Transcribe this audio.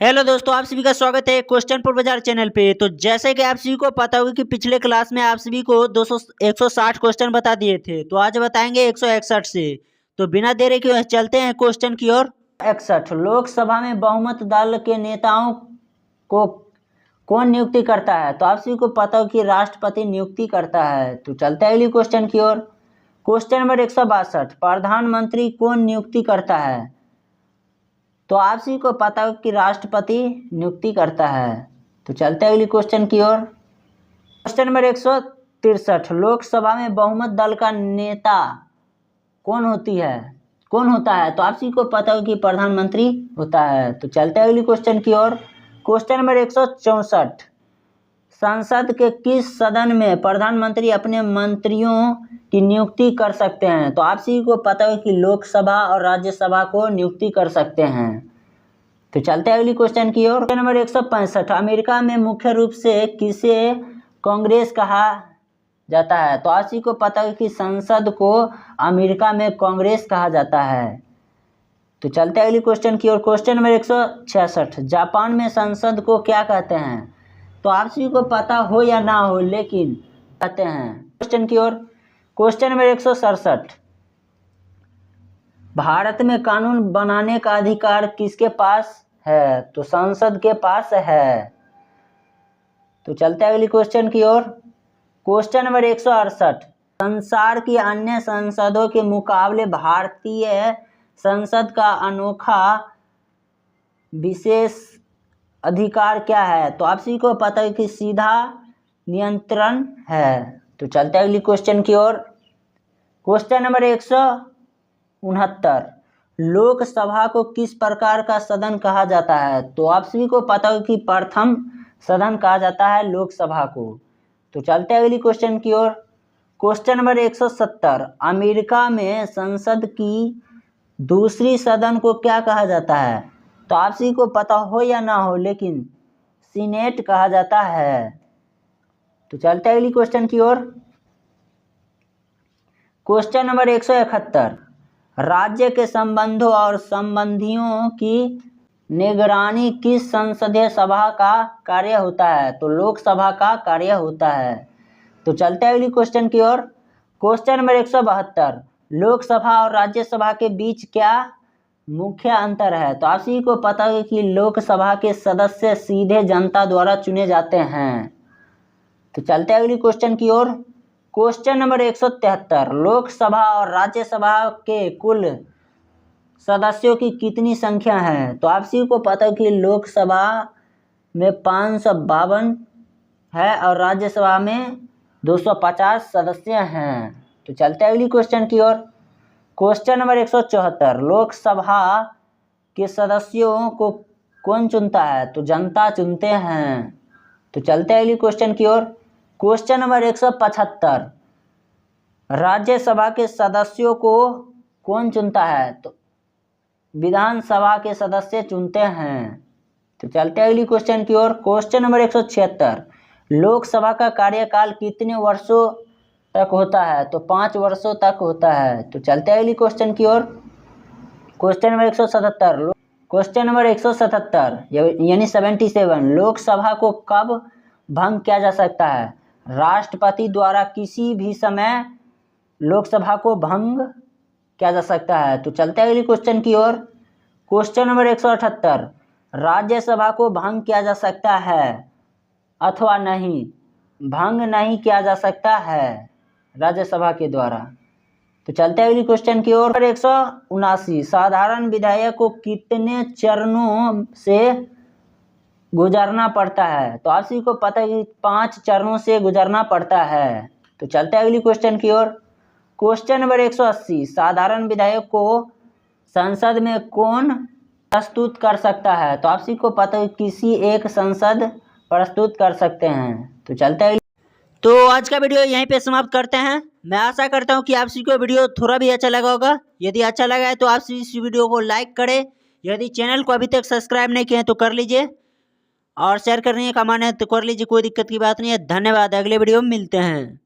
Hello दोस्तों, आप सभी का स्वागत है क्वेश्चन पर बाजार चैनल पे। तो जैसे कि आप सभी को पता होगा कि पिछले क्लास में आप सभी को 160 क्वेश्चन बता दिए थे, तो आज बताएंगे 161 से। तो बिना देरी के चलते हैं क्वेश्चन की ओर। 61, लोकसभा में बहुमत दल के नेताओं को कौन नियुक्ति करता है? तो आप सभी को पता हो कि राष्ट्रपति नियुक्ति करता है। तो चलते हैं अगली क्वेश्चन की ओर। क्वेश्चन नंबर 162, प्रधानमंत्री कौन नियुक्ति करता है? तो आप सभी को पता हो कि राष्ट्रपति नियुक्ति करता है। तो चलते हैं अगली क्वेश्चन की ओर। क्वेश्चन नंबर 163, लोकसभा में बहुमत दल का नेता कौन होता है? तो आप सभी को पता हो कि प्रधानमंत्री होता है। तो चलते हैं अगली क्वेश्चन की ओर। क्वेश्चन नंबर 164, संसद के किस सदन में प्रधानमंत्री अपने मंत्रियों की नियुक्ति कर सकते हैं? तो आप सभी को पता है कि लोकसभा और राज्यसभा को नियुक्ति कर सकते हैं। तो चलते हैं अगली क्वेश्चन की ओर। क्वेश्चन नंबर 165, अमेरिका में मुख्य रूप से किसे कांग्रेस कहा जाता है? तो आप सभी को पता है कि संसद को अमेरिका में कांग्रेस कहा जाता है। तो चलते हैं अगली क्वेश्चन की ओर। क्वेश्चन नंबर 166, जापान में संसद को क्या कहते हैं? तो आप सभी को पता हो या ना हो, लेकिन कहते हैं। क्वेश्चन की ओर। क्वेश्चन नंबर 167, भारत में कानून बनाने का अधिकार किसके पास है? तो संसद के पास है। तो चलते हैं अगली क्वेश्चन की ओर। क्वेश्चन नंबर 168, संसार की अन्य संसदों के मुकाबले भारतीय संसद का अनोखा विशेष अधिकार क्या है? तो आप सभी को पता है कि सीधा नियंत्रण है। तो चलते हैं अगली क्वेश्चन की ओर। क्वेश्चन नंबर 169, लोकसभा को किस प्रकार का सदन कहा जाता है? तो आप सभी को पता है कि प्रथम सदन कहा जाता है लोकसभा को। तो चलते हैं अगली क्वेश्चन की ओर। क्वेश्चन नंबर 170, अमेरिका में संसद की दूसरी सदन को क्या कहा जाता है? तो आप सभी को पता हो या ना हो, लेकिन सीनेट कहा जाता है। तो चलते हैं अगली क्वेश्चन की ओर। क्वेश्चन नंबर 171, राज्य के संबंधों और संबंधियों की निगरानी किस संसदीय सभा का कार्य होता है? तो लोकसभा का कार्य होता है। तो चलते हैं अगली क्वेश्चन की ओर। क्वेश्चन नंबर 172, लोकसभा और राज्यसभा के बीच क्या मुख्य अंतर है? तो आप सभी को पता है कि लोकसभा के सदस्य सीधे जनता द्वारा चुने जाते हैं। तो चलते हैं अगली क्वेश्चन की ओर। क्वेश्चन नंबर 173, लोकसभा और राज्यसभा के कुल सदस्यों की कितनी संख्या है? तो आप सभी को पता है कि लोकसभा में 552 है और राज्यसभा में 250 सदस्य हैं। तो चलते हैं अगली क्वेश्चन की ओर। क्वेश्चन नंबर 174, लोकसभा के सदस्यों को कौन चुनता है? तो जनता चुनते हैं। तो चलते हैं अगली क्वेश्चन की ओर। क्वेश्चन नंबर 175, राज्यसभा के सदस्यों को कौन चुनता है? तो विधानसभा के सदस्य चुनते हैं। तो चलते हैं अगली क्वेश्चन की ओर। क्वेश्चन नंबर 176, लोकसभा का कार्यकाल कितने वर्षों तक होता है? तो 5 वर्षों तक होता है। तो चलते हैं अगली क्वेश्चन की ओर। क्वेश्चन नंबर 177, क्वेश्चन नंबर 177 यानी 77, लोकसभा को कब भंग किया जा सकता है? राष्ट्रपति द्वारा किसी भी समय लोकसभा को भंग किया जा सकता है। तो चलते हैं अगली क्वेश्चन की ओर। क्वेश्चन नंबर 178, राज्यसभा को भंग किया जा सकता है अथवा नहीं? भंग नहीं किया जा सकता है राज्यसभा के द्वारा। तो चलते हैं अगली क्वेश्चन की ओर। 179, साधारण विधायक को कितने चरणों से गुजरना पड़ता है? तो आप सभी को पता है कि 5 चरणों से गुजरना पड़ता है। तो चलते हैं अगली क्वेश्चन की ओर। क्वेश्चन नंबर 180, साधारण विधायक को संसद में कौन प्रस्तुत कर सकता है? तो आप सभी को पता है किसी एक संसद प्रस्तुत कर सकते हैं। तो चलते हैं। तो आज का वीडियो यहीं पे समाप्त करते हैं। मैं आशा करता हूँ कि आप सभी को वीडियो थोड़ा भी अच्छा लगा होगा। यदि अच्छा लगा है तो आप सभी इस वीडियो को लाइक करें। यदि चैनल को अभी तक सब्सक्राइब नहीं किए हैं तो कर लीजिए, और शेयर करने का मन है तो कर लीजिए, कोई दिक्कत की बात नहीं है। धन्यवाद, अगले वीडियो में मिलते हैं।